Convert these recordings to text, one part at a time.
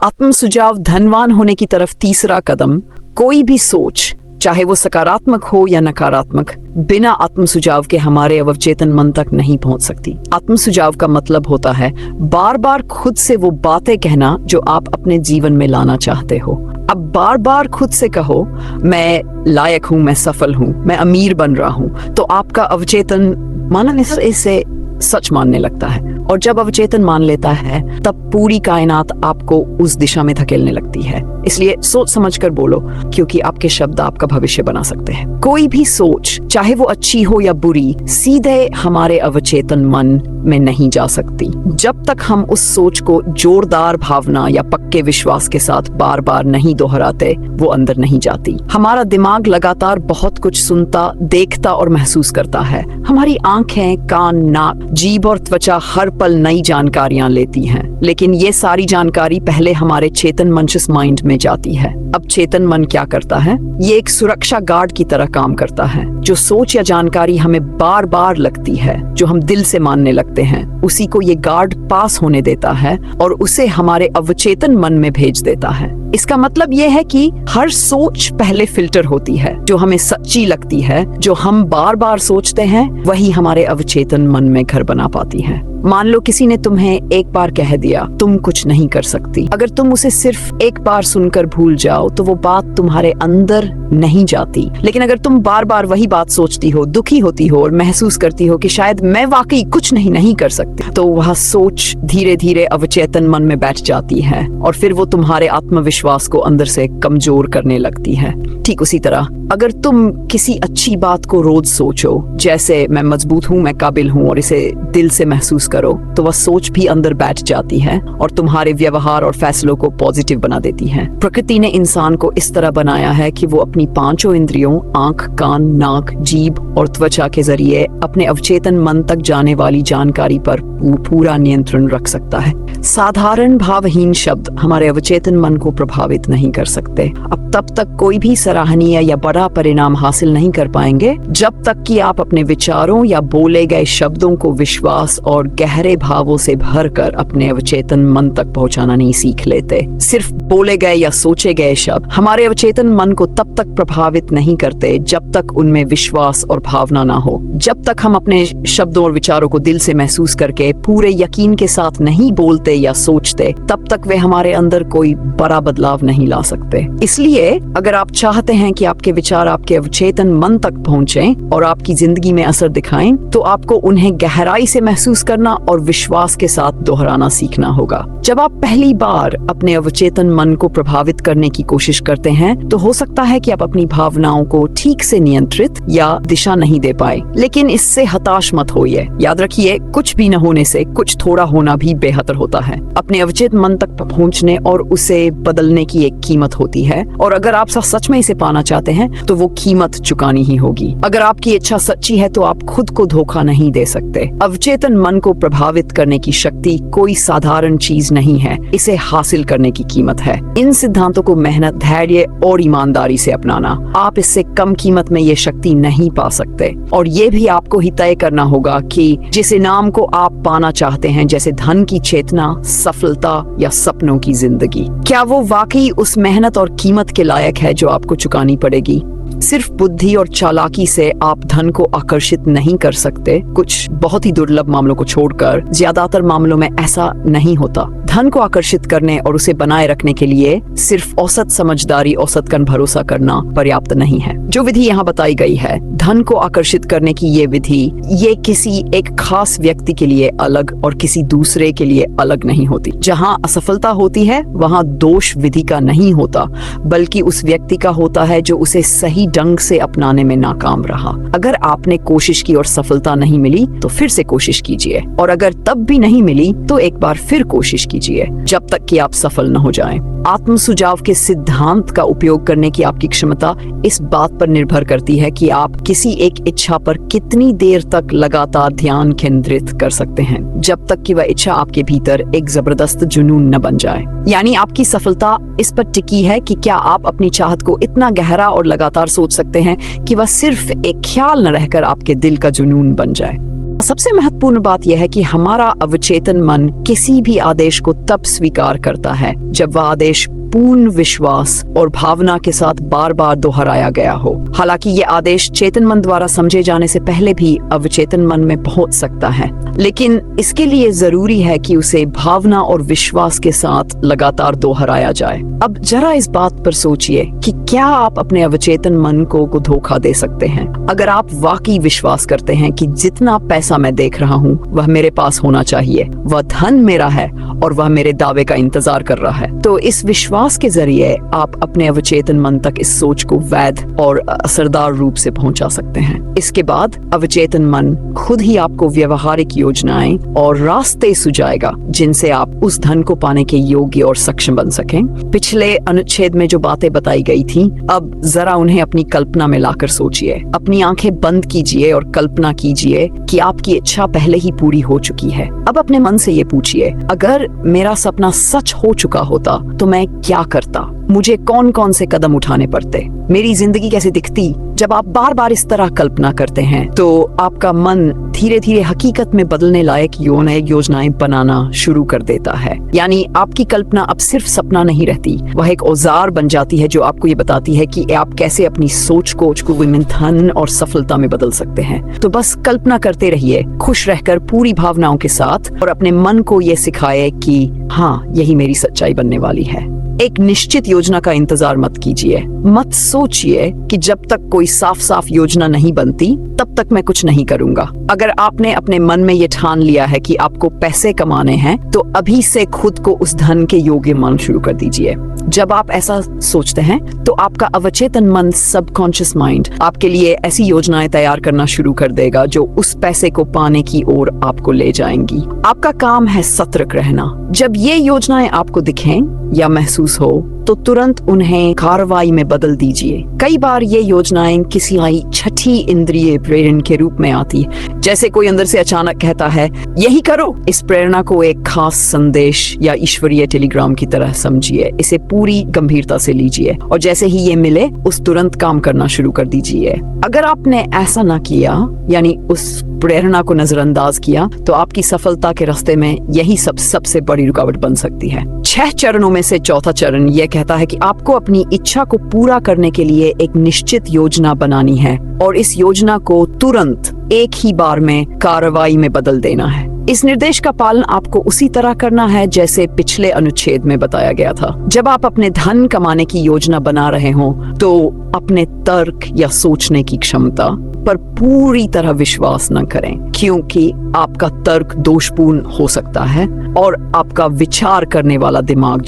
आत्म सुझाव धनवान होने की तरफ तीसरा कदम। कोई भी सोच, चाहे वो सकारात्मक हो या नकारात्मक, बिना आत्म सुझाव के हमारे अवचेतन मन तक नहीं पहुंच सकती। आत्म सुझाव का मतलब होता है बार बार खुद से वो बातें कहना जो आप अपने जीवन में लाना चाहते हो। अब बार बार खुद से कहो, मैं लायक हूं, मैं सफल हूं, मैं अमीर बन रहा हूं, तो आपका अवचेतन माना इसे सच मानने लगता है। और जब अवचेतन मान लेता है तब पूरी कायनात आपको उस दिशा में धकेलने लगती है। इसलिए सोच समझकर बोलो, क्योंकि आपके शब्द आपका भविष्य बना सकते हैं। कोई भी सोच, चाहे वो अच्छी हो या बुरी, सीधे हमारे अवचेतन मन में नहीं जा सकती जब तक हम उस सोच को जोरदार भावना या पक्के विश्वास के साथ बार बार नहीं दोहराते, वो अंदर नहीं जाती। हमारा दिमाग लगातार बहुत कुछ सुनता, देखता और महसूस करता है। हमारी आंखें, कान, नाक, जीभ और त्वचा हर पल नई जानकारियां लेती हैं, लेकिन ये सारी जानकारी पहले हमारे चेतन मनशिस माइंड में जाती है। अब चेतन मन क्या करता है? ये एक सुरक्षा गार्ड की तरह काम करता है। जो सोच या जानकारी हमें बार बार लगती है, जो हम दिल से मानने लगते हैं, उसी को ये गार्ड पास होने देता है और उसे हमारे अवचेतन मन में भेज देता है। इसका मतलब ये है कि हर सोच पहले फिल्टर होती है। जो हमें सच्ची लगती है, जो हम बार बार सोचते हैं, वही हमारे अवचेतन मन में घर बना पाती है। मान लो किसी ने तुम्हें एक बार कह दिया, तुम कुछ नहीं कर सकती। अगर तुम उसे सिर्फ एक बार सुनकर भूल जाओ तो वो बात तुम्हारे अंदर नहीं जाती। लेकिन अगर तुम बार बार वही बात सोचती हो, दुखी होती हो और महसूस करती हो कि शायद मैं वाकई कुछ नहीं कर सकती, तो वह सोच धीरे धीरे अवचेतन मन में बैठ जाती है और फिर वो तुम्हारे आत्मविश्वास को अंदर से कमजोर करने लगती है। ठीक उसी तरह अगर तुम किसी अच्छी बात को रोज सोचो, जैसे मैं मजबूत हूँ, मैं काबिल हूँ, और इसे दिल से महसूस करो, तो वह सोच भी अंदर बैठ जाती है और तुम्हारे व्यवहार और फैसलों को पॉजिटिव बना देती है। प्रकृति ने इंसान को इस तरह बनाया है कि वो अपनी पांचों इंद्रियों, आंख, कान, नाक, जीभ और त्वचा के जरिए अपने अवचेतन मन तक जाने वाली जानकारी पर पूरा नियंत्रण रख सकता है। साधारण भावहीन शब्द हमारे अवचेतन मन को प्रभावित नहीं कर सकते। अब तब तक कोई भी सराहनीय या बड़ा परिणाम हासिल नहीं कर पाएंगे जब तक कि आप अपने विचारों या बोले गए शब्दों को विश्वास और गहरे भावों से भरकर अपने अवचेतन मन तक पहुंचाना नहीं सीख लेते। सिर्फ बोले गए या सोचे गए शब्द हमारे अवचेतन मन को तब तक प्रभावित नहीं करते जब तक उनमें विश्वास और भावना ना हो। जब तक हम अपने शब्दों और विचारों को दिल से महसूस करके पूरे यकीन के साथ नहीं बोलते या सोचते, तब तक वे हमारे अंदर कोई बड़ा बदलाव नहीं ला सकते। इसलिए अगर आप चाहते हैं कि आपके विचार आपके अवचेतन मन तक पहुंचें और आपकी जिंदगी में असर दिखाएं, तो आपको उन्हें गहराई से महसूस करना और विश्वास के साथ दोहराना सीखना होगा। जब आप पहली बार अपने अवचेतन मन को प्रभावित करने की कोशिश करते हैं, तो हो सकता है कि आप अपनी भावनाओं को ठीक से नियंत्रित या दिशा नहीं दे पाए, लेकिन इससे हताश मत होइए। याद रखिए, कुछ भी न होने से कुछ थोड़ा होना भी बेहतर होता है। अपने अवचेतन मन तक पहुंचने और उसे बदलने की एक कीमत होती है, और अगर आप सच में इसे पाना चाहते हैं तो वो कीमत चुकानी ही होगी। अगर आपकी इच्छा सच्ची है तो आप खुद को धोखा नहीं दे सकते। अवचेतन मन को प्रभावित करने की शक्ति कोई साधारण चीज नहीं है, इसे हासिल करने की कीमत है। इन सिद्धांतों को मेहनत, धैर्य और ईमानदारी से अपनाना। आप इससे कम कीमत में ये शक्ति नहीं पा सकते, और ये भी आपको ही तय करना होगा कि जिस इनाम को आप पाना चाहते हैं, जैसे धन की चेतना, सफलता या सपनों की जिंदगी, क्या वो वाकई उस मेहनत और कीमत के लायक है जो आपको चुकानी पड़ेगी। सिर्फ बुद्धि और चालाकी से आप धन को आकर्षित नहीं कर सकते। कुछ बहुत ही दुर्लभ मामलों को छोड़कर ज्यादातर मामलों में ऐसा नहीं होता। धन को आकर्षित करने और उसे बनाए रखने के लिए सिर्फ औसत समझदारी, औसतन भरोसा करना पर्याप्त नहीं है। जो विधि यहाँ बताई गई है, धन को आकर्षित करने की ये विधि, ये किसी एक खास व्यक्ति के लिए अलग और किसी दूसरे के लिए अलग नहीं होती। जहाँ असफलता होती है, वहाँ दोष विधि का नहीं होता, बल्कि उस व्यक्ति का होता है जो उसे सही ढंग से अपनाने में नाकाम रहा। अगर आपने कोशिश की और सफलता नहीं मिली, तो फिर से कोशिश कीजिए, और अगर तब भी नहीं मिली तो एक बार फिर कोशिश कीजिए, जब तक कि आप सफल न हो जाएं। आत्म सुझाव के सिद्धांत का उपयोग करने की आपकी क्षमता इस बात पर निर्भर करती है कि आप किसी एक इच्छा पर कितनी देर तक लगातार ध्यान केंद्रित कर सकते हैं, जब तक कि वह इच्छा आपके भीतर एक जबरदस्त जुनून न बन जाए। यानी आपकी सफलता इस पर टिकी है कि क्या आप अपनी चाहत को इतना गहरा और लगातार सोच सकते हैं कि वह सिर्फ एक ख्याल न रहकर आपके दिल का जुनून बन जाए। सबसे महत्वपूर्ण बात यह है कि हमारा अवचेतन मन किसी भी आदेश को तब स्वीकार करता है जब वह आदेश पूर्ण विश्वास और भावना के साथ बार बार दोहराया गया हो। हालांकि ये आदेश चेतन मन द्वारा समझे जाने से पहले भी अवचेतन मन में पहुंच सकता है, लेकिन इसके लिए जरूरी है कि उसे भावना और विश्वास के साथ लगातार दोहराया जाए। अब जरा इस बात पर सोचिए कि क्या आप अपने अवचेतन मन को धोखा दे सकते हैं? अगर आप वाकई विश्वास करते हैं कि जितना पैसा मैं देख रहा हूँ वह मेरे पास होना चाहिए, वह धन मेरा है और वह मेरे दावे का इंतजार कर रहा है, तो इस विश्वास के जरिए आप अपने अवचेतन मन तक इस सोच को वैध और असरदार रूप से पहुंचा सकते हैं। इसके बाद अवचेतन मन खुद ही आपको व्यवहारिक योजनाएं और रास्ते सुझाएगा जिनसे आप उस धन को पाने के योग्य और सक्षम बन सकें। पिछले अनुच्छेद में जो बातें बताई गई थी, अब जरा उन्हें अपनी कल्पना में लाकर सोचिए। अपनी आंखें बंद कीजिए और कल्पना कीजिए कि आपकी इच्छा पहले ही पूरी हो चुकी है। अब अपने मन से ये पूछिए, अगर मेरा सपना सच हो चुका होता तो मैं क्या करता? मुझे कौन कौन से कदम उठाने पड़ते? मेरी जिंदगी कैसे दिखती? जब आप बार बार इस तरह कल्पना करते हैं तो आपका मन धीरे धीरे हकीकत में बदलने लायक योजनाएं बनाना शुरू कर देता है। यानी आपकी कल्पना अब सिर्फ सपना नहीं रहती, वह एक औजार बन जाती है जो आपको ये बताती है कि आप कैसे अपनी सोच को धन और सफलता में बदल सकते हैं। तो बस कल्पना करते रहिए, खुश रहकर पूरी भावनाओं के साथ, और अपने मन को ये सिखाए कि हाँ, यही मेरी सच्चाई बनने वाली है। एक निश्चित योजना का इंतजार मत कीजिए। मत सोचिए कि जब तक कोई साफ साफ योजना नहीं बनती तब तक मैं कुछ नहीं करूंगा। अगर आपने अपने मन में ये ठान लिया है कि आपको पैसे कमाने हैं तो अभी से खुद को उस धन के योग्य मानना शुरू कर दीजिए। जब आप ऐसा सोचते हैं तो आपका अवचेतन मन, सबकॉन्शियस माइंड, आपके लिए ऐसी योजनाएं तैयार करना शुरू कर देगा जो उस पैसे को पाने की ओर आपको ले जाएंगी। आपका काम है सतर्क रहना। जब ये योजनाएं आपको दिखें या महसूस हो तो तुरंत उन्हें कार्रवाई में बदल दीजिए। कई बार ये योजनाएं किसी छठी इंद्रिय प्रेरण के रूप में आती है, जैसे कोई अंदर से अचानक कहता है यही करो। इस प्रेरणा को एक खास संदेश या ईश्वरीय टेलीग्राम की तरह समझिए। इसे पूरी गंभीरता से लीजिए और जैसे ही ये मिले उस तुरंत काम करना शुरू कर दीजिए। अगर आपने ऐसा ना किया, यानी उस प्रेरणा को नजरअंदाज किया, तो आपकी सफलता के रास्ते में यही सबसे बड़ी रुकावट बन सकती है। 6 चरणों में से चौथा चरण यह कहता है कि आपको अपनी इच्छा को पूरा करने के लिए एक निश्चित योजना बनानी है और इस योजना को तुरंत एक ही बार में कार्रवाई में बदल देना है। इस निर्देश का पालन आपको उसी तरह करना है जैसे पिछले अनुच्छेद में बताया गया था। जब आप अपने धन कमाने की योजना बना रहे हो तो अपने तर्क या सोचने की क्षमता पर पूरी तरह विश्वास न करें, क्योंकि आपका तर्क दोषपूर्ण हो सकता है और आपका विचार करने वाला दिमाग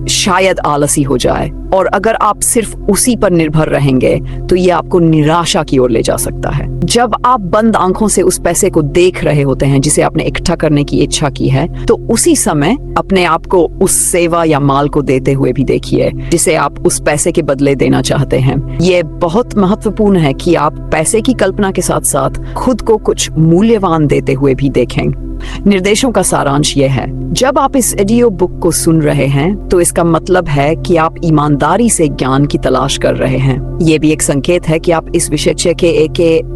शायद आलसी हो जाए, और अगर आप सिर्फ उसी पर निर्भर रहेंगे तो ये आपको निराशा की ओर ले जा सकता है। जब आप बंद आंखों से उस पैसे को देख रहे होते हैं जिसे आपने इकट्ठा करने की इच्छा की है, तो उसी समय अपने आप को उस सेवा या माल को देते हुए भी देखिए जिसे आप उस पैसे के बदले देना चाहते हैं। ये बहुत महत्वपूर्ण है कि आप पैसे की कल्पना के साथ साथ खुद को कुछ मूल्यवान देते हुए भी देखें। निर्देशों का सारांश यह है, जब आप इस ऑडियो बुक को सुन रहे हैं तो इसका मतलब है कि आप ईमानदारी से ज्ञान की तलाश कर रहे हैं। ये भी एक संकेत है कि आप इस विषय के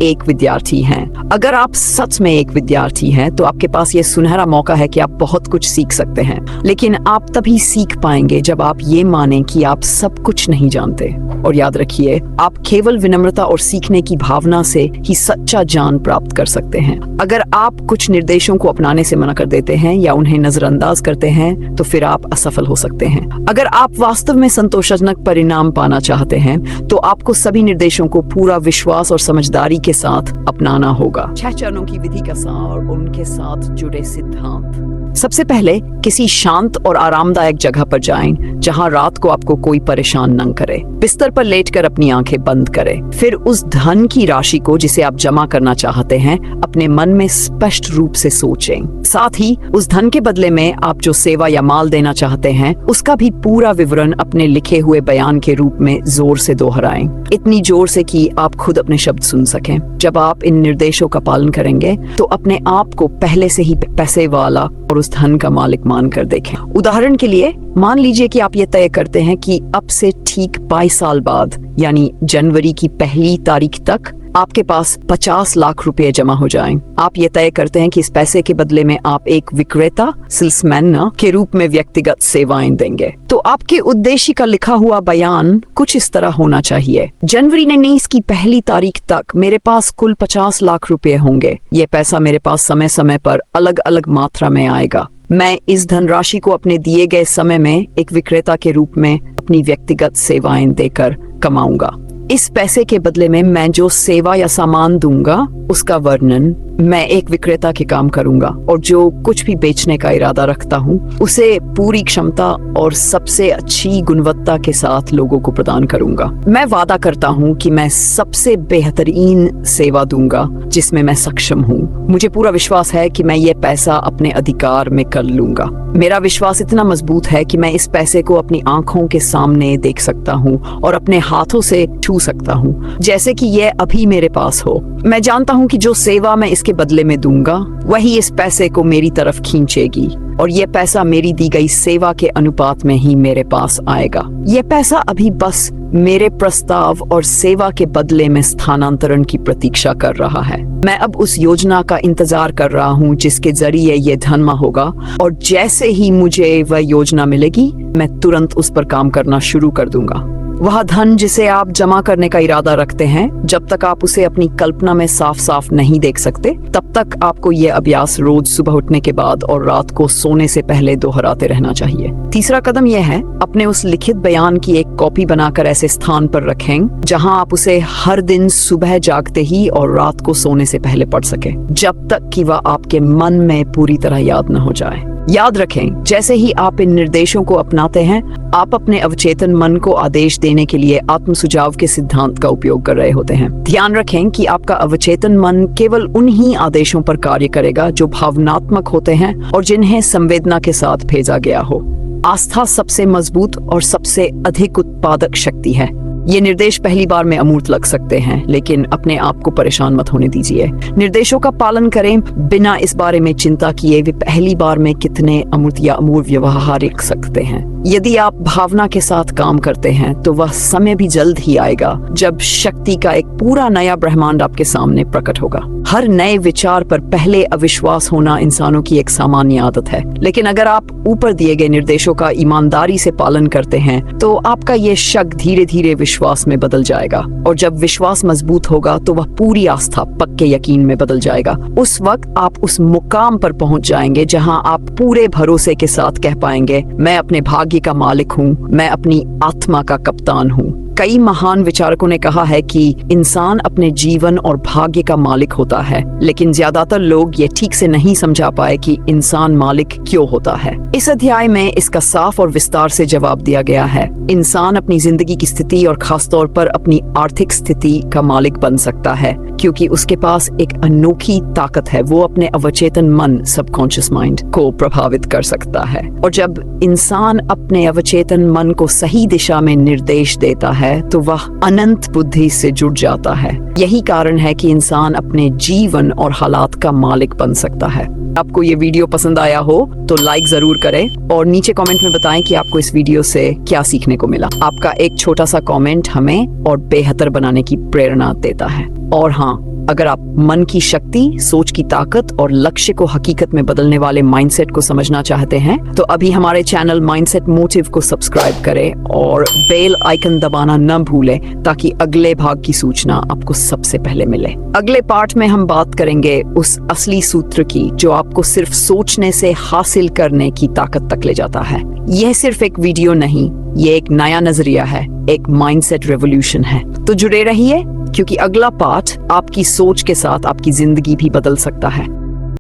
एक विद्यार्थी हैं। अगर आप सच में एक विद्यार्थी हैं तो आपके पास ये सुनहरा मौका है कि आप बहुत कुछ सीख सकते हैं, लेकिन आप तभी सीख पाएंगे जब आप ये मानें कि आप सब कुछ नहीं जानते। और याद रखिए, आप केवल विनम्रता और सीखने की भावना से ही सच्चा ज्ञान प्राप्त कर सकते हैं। अगर आप कुछ निर्देशों को अपनाने से मना कर देते हैं या उन्हें नजरअंदाज करते हैं तो फिर आप असफल हो सकते हैं। अगर आप वास्तव में संतोषजनक परिणाम पाना चाहते हैं तो आपको सभी निर्देशों को पूरा विश्वास और समझदारी के साथ अपनाना होगा। 6 चरणों की विधि का सार और उनके साथ जुड़े सिद्धांत। सबसे पहले किसी शांत और आरामदायक जगह पर जाएं जहां रात को आपको कोई परेशान न करे। बिस्तर पर लेटकर अपनी आंखें बंद करें। फिर उस धन की राशि को जिसे आप जमा करना चाहते हैं अपने मन में स्पष्ट रूप से सोचें। साथ ही उस धन के बदले में आप जो सेवा या माल देना चाहते हैं उसका भी पूरा विवरण अपने लिखे हुए बयान के रूप में जोर से दोहराएं, इतनी जोर से कि आप खुद अपने शब्द सुन सकें। जब आप इन निर्देशों का पालन करेंगे तो अपने आप को पहले से ही पैसे वाला और उस धन का मालिक मानकर देखें। उदाहरण के लिए मान लीजिए कि आप ये तय करते हैं कि अब से ठीक 22 साल बाद, यानी जनवरी की 1 तारीख तक आपके पास 50 लाख रुपए जमा हो जाएं। आप ये तय करते हैं कि इस पैसे के बदले में आप एक विक्रेता सेल्समैन के रूप में व्यक्तिगत सेवाएं देंगे। तो आपके उद्देश्य का लिखा हुआ बयान कुछ इस तरह होना चाहिए। जनवरी 19 की पहली तारीख तक मेरे पास कुल 50 लाख रुपए होंगे। ये पैसा मेरे पास समय समय पर अलग अलग मात्रा में आएगा। मैं इस धनराशि को अपने दिए गए समय में एक विक्रेता के रूप में अपनी व्यक्तिगत सेवाएं देकर कमाऊंगा। इस पैसे के बदले में मैं जो सेवा या सामान दूंगा उसका वर्णन मैं एक विक्रेता के काम करूंगा और जो कुछ भी बेचने का इरादा रखता हूं उसे पूरी क्षमता और सबसे अच्छी गुणवत्ता के साथ लोगों को प्रदान करूंगा। मैं वादा करता हूं कि मैं सबसे बेहतरीन सेवा दूंगा जिसमें मैं सक्षम हूं। मुझे पूरा विश्वास है कि मैं ये पैसा अपने अधिकार में कर लूंगा। मेरा विश्वास इतना मजबूत है कि मैं इस पैसे को अपनी आंखों के सामने देख सकता हूँ और अपने हाथों से छू सकता हूँ, जैसे कि ये अभी मेरे पास हो। मैं जानता हूँ कि जो सेवा मैं इसके बदले में दूंगा वही इस पैसे को मेरी तरफ खींचेगी और ये पैसा मेरी दी गई सेवा के अनुपात में ही मेरे पास आएगा। ये पैसा अभी बस मेरे प्रस्ताव और सेवा के बदले में स्थानांतरण की प्रतीक्षा कर रहा है। मैं अब उस योजना का इंतजार कर रहा हूँ जिसके जरिए ये धनमा होगा और जैसे ही मुझे वह योजना मिलेगी मैं तुरंत उस पर काम करना शुरू कर दूंगा। वह धन जिसे आप जमा करने का इरादा रखते हैं, जब तक आप उसे अपनी कल्पना में साफ साफ नहीं देख सकते तब तक आपको ये अभ्यास रोज सुबह उठने के बाद और रात को सोने से पहले दोहराते रहना चाहिए। तीसरा कदम यह है, अपने उस लिखित बयान की एक कॉपी बनाकर ऐसे स्थान पर रखें जहां आप उसे हर दिन सुबह जागते ही और रात को सोने से पहले पढ़ सके, जब तक कि वह आपके मन में पूरी तरह याद न हो जाए। याद रखें, जैसे ही आप इन निर्देशों को अपनाते हैं आप अपने अवचेतन मन को आदेश देने के लिए आत्म सुझाव के सिद्धांत का उपयोग कर रहे होते हैं। ध्यान रखें कि आपका अवचेतन मन केवल उन्हीं आदेशों पर कार्य करेगा जो भावनात्मक होते हैं और जिन्हें संवेदना के साथ भेजा गया हो। आस्था सबसे मजबूत और सबसे अधिक उत्पादक शक्ति है। ये निर्देश पहली बार में अमूर्त लग सकते हैं, लेकिन अपने आप को परेशान मत होने दीजिए। निर्देशों का पालन करें बिना इस बारे में चिंता किए वे पहली बार में कितने अमूर्त या अमूर्त व्यवहारिक सकते हैं। यदि आप भावना के साथ काम करते हैं तो वह समय भी जल्द ही आएगा जब शक्ति का एक पूरा नया ब्रह्मांड आपके सामने प्रकट होगा। हर नए विचार पर पहले अविश्वास होना इंसानों की एक सामान्य आदत है, लेकिन अगर आप ऊपर दिए गए निर्देशों का ईमानदारी से पालन करते हैं तो आपका ये शक धीरे धीरे विश्वास में बदल जाएगा और जब विश्वास मजबूत होगा तो वह पूरी आस्था पक्के यकीन में बदल जाएगा। उस वक्त आप उस मुकाम पर पहुंच जाएंगे जहां आप पूरे भरोसे के साथ कह पाएंगे, मैं अपने भाग्य का मालिक हूँ, मैं अपनी आत्मा का कप्तान हूँ। कई महान विचारकों ने कहा है कि इंसान अपने जीवन और भाग्य का मालिक होता है, लेकिन ज्यादातर लोग ये ठीक से नहीं समझा पाए कि इंसान मालिक क्यों होता है। इस अध्याय में इसका साफ और विस्तार से जवाब दिया गया है। इंसान अपनी जिंदगी की स्थिति और खासतौर पर अपनी आर्थिक स्थिति का मालिक बन सकता है क्योंकि उसके पास एक अनोखी ताकत है। वो अपने अवचेतन मन सबकॉन्शियस माइंड को प्रभावित कर सकता है और जब इंसान अपने अवचेतन मन को सही दिशा में निर्देश देता है तो वह अनंत बुद्धि से जुड़ जाता है। यही कारण है कि इंसान अपने जीवन और हालात का मालिक बन सकता है। आपको ये वीडियो पसंद आया हो तो लाइक जरूर करें और नीचे कमेंट में बताएं कि आपको इस वीडियो से क्या सीखने को मिला। आपका एक छोटा सा कमेंट हमें और बेहतर बनाने की प्रेरणा देता है। और हाँ, अगर आप मन की शक्ति, सोच की ताकत और लक्ष्य को हकीकत में बदलने वाले माइंडसेट को समझना चाहते हैं तो अभी हमारे चैनल माइंडसेट मोटिव को सब्सक्राइब करें और बेल आइकन दबाना न भूलें ताकि अगले भाग की सूचना आपको सबसे पहले मिले। अगले पार्ट में हम बात करेंगे उस असली सूत्र की जो आपको सिर्फ सोचने से हासिल करने की ताकत तक ले जाता है। यह सिर्फ एक वीडियो नहीं, ये एक नया नजरिया है, एक माइंडसेट रेवोल्यूशन है। तो जुड़े रहिए क्योंकि अगला पार्ट आपकी सोच के साथ आपकी जिंदगी भी बदल सकता है।